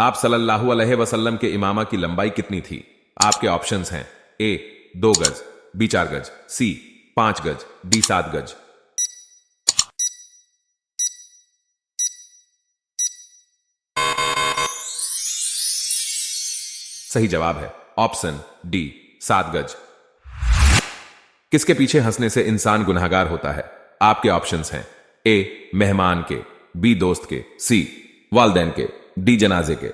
آپ صلی اللہ علیہ وسلم کے امامہ کی لمبائی کتنی تھی؟ آپ کے آپشنز ہیں: اے 2 گز، بی 4 گز، سی 5 گز، ڈی 7 گز۔ صحیح جواب ہے آپشن ڈی 7 گز۔ کس کے پیچھے ہنسنے سے انسان گنہگار ہوتا ہے؟ آپ کے آپشنز ہیں: اے مہمان کے، بی دوست کے، سی والدین کے، ڈی جنازے کے۔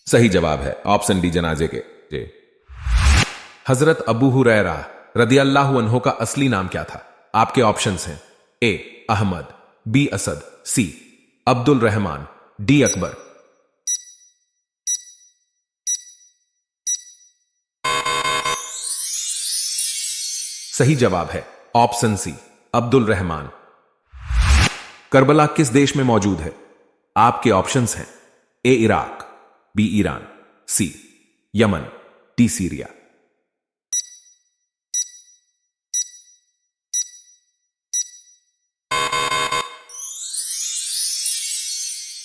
صحیح جواب ہے آپشن ڈی جنازے کے۔ جی۔ حضرت ابو ہریرہ رضی اللہ عنہ کا اصلی نام کیا تھا؟ آپ کے آپشنز ہیں: اے احمد، بی اسد، سی عبد الرحمن، ڈی اکبر۔ صحیح جواب ہے آپشن سی عبد الرحمن۔ کربلا کس دیش میں موجود ہے؟ آپ کے آپشنز ہیں: A Iraq, B Iran, C Yemen, D Syria.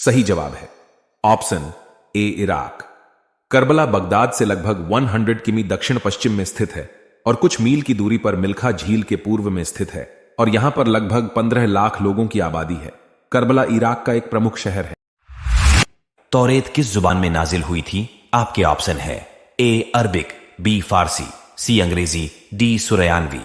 صحیح جواب ہے option A Iraq. Karbala Baghdad سے لگ بھگ 100 کمی دکشن پشچم میں استھت ہے اور کچھ میل کی دوری پر ملکھا جھیل کے پورو میں استھت ہے، اور یہاں پر لگ بھگ 15 لاکھ لوگوں کی آبادی ہے۔ کربلا عراق کا ایک پرمکھ شہر ہے۔ توریت کس زبان میں نازل ہوئی تھی؟ آپ کے آپشن ہے: اے عربک، بی فارسی، سی انگریزی، ڈی سریانوی۔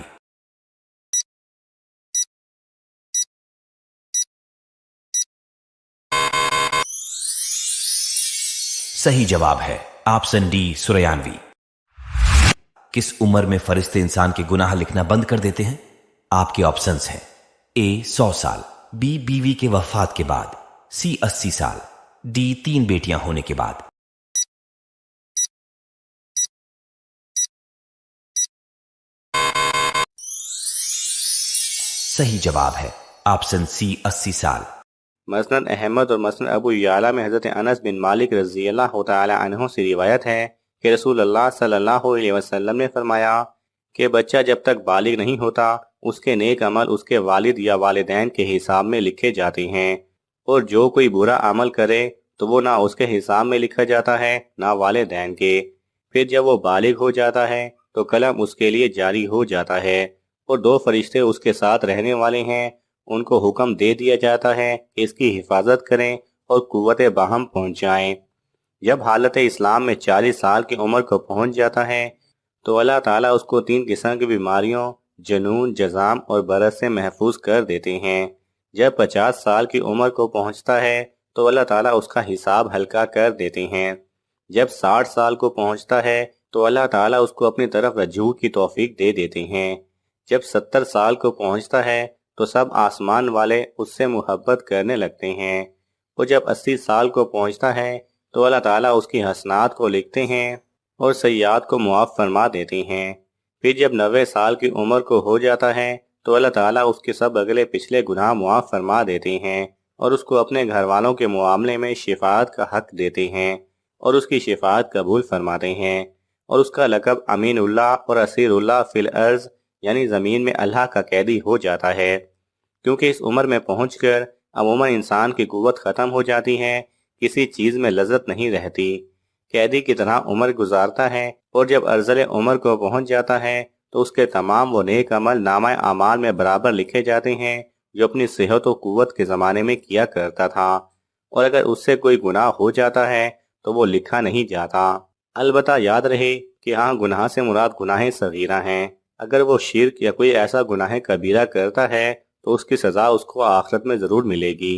صحیح جواب ہے آپشن ڈی سریانوی۔ کس عمر میں فرشتے انسان کے گناہ لکھنا بند کر دیتے ہیں؟ آپ کے آپشنز ہیں: اے 100 سال، بی بیوی کے وفات کے بعد، سی 80 سال، ڈی 3 بیٹیاں ہونے کے بعد۔ صحیح جواب ہے آپشن سی 80 سال۔ مسند احمد اور مسند ابو یعلا میں حضرت انس بن مالک رضی اللہ تعالی عنہ سے روایت ہے کہ رسول اللہ صلی اللہ علیہ وسلم نے فرمایا کہ بچہ جب تک بالغ نہیں ہوتا اس کے نیک عمل اس کے والد یا والدین کے حساب میں لکھے جاتے ہیں، اور جو کوئی برا عمل کرے تو وہ نہ اس کے حساب میں لکھا جاتا ہے نہ والدین کے۔ پھر جب وہ بالغ ہو جاتا ہے تو قلم اس کے لیے جاری ہو جاتا ہے، اور 2 فرشتے اس کے ساتھ رہنے والے ہیں، ان کو حکم دے دیا جاتا ہے کہ اس کی حفاظت کریں اور قوت باہم پہنچائیں۔ جب حالت اسلام میں 40 سال کی عمر کو پہنچ جاتا ہے تو اللہ تعالیٰ اس کو 3 قسم کی بیماریوں، جنون، جذام اور برس سے محفوظ کر دیتے ہیں۔ جب 50 سال کی عمر کو پہنچتا ہے تو اللہ تعالیٰ اس کا حساب ہلکا کر دیتے ہیں۔ جب 60 سال کو پہنچتا ہے تو اللہ تعالیٰ اس کو اپنی طرف رجوع کی توفیق دے دیتے ہیں۔ جب 70 سال کو پہنچتا ہے تو سب آسمان والے اس سے محبت کرنے لگتے ہیں، اور جب 80 سال کو پہنچتا ہے تو اللہ تعالیٰ اس کی حسنات کو لکھتے ہیں اور سیئات کو معاف فرما دیتے ہیں۔ پھر جب 90 سال کی عمر کو ہو جاتا ہے تو اللہ تعالیٰ اس کے سب اگلے پچھلے گناہ معاف فرما دیتے ہیں اور اس کو اپنے گھر والوں کے معاملے میں شفاعت کا حق دیتے ہیں اور اس کی شفاعت قبول فرماتے ہیں، اور اس کا لقب امین اللہ اور اسیر اللہ فی الارض یعنی زمین میں اللہ کا قیدی ہو جاتا ہے، کیونکہ اس عمر میں پہنچ کر عموماً انسان کی قوت ختم ہو جاتی ہے، کسی چیز میں لذت نہیں رہتی، قیدی کی طرح عمر گزارتا ہے، اور جب ارذل عمر کو پہنچ جاتا ہے تو اس کے تمام وہ نیک عمل نامہ اعمال میں برابر لکھے جاتے ہیں جو اپنی صحت و قوت کے زمانے میں کیا کرتا تھا، اور اگر اس سے کوئی گناہ ہو جاتا ہے تو وہ لکھا نہیں جاتا۔ البتہ یاد رہے کہ ہاں گناہ سے مراد گناہ صغیرہ ہیں، اگر وہ شرک یا کوئی ایسا گناہ کبیرہ کرتا ہے تو اس کی سزا اس کو آخرت میں ضرور ملے گی۔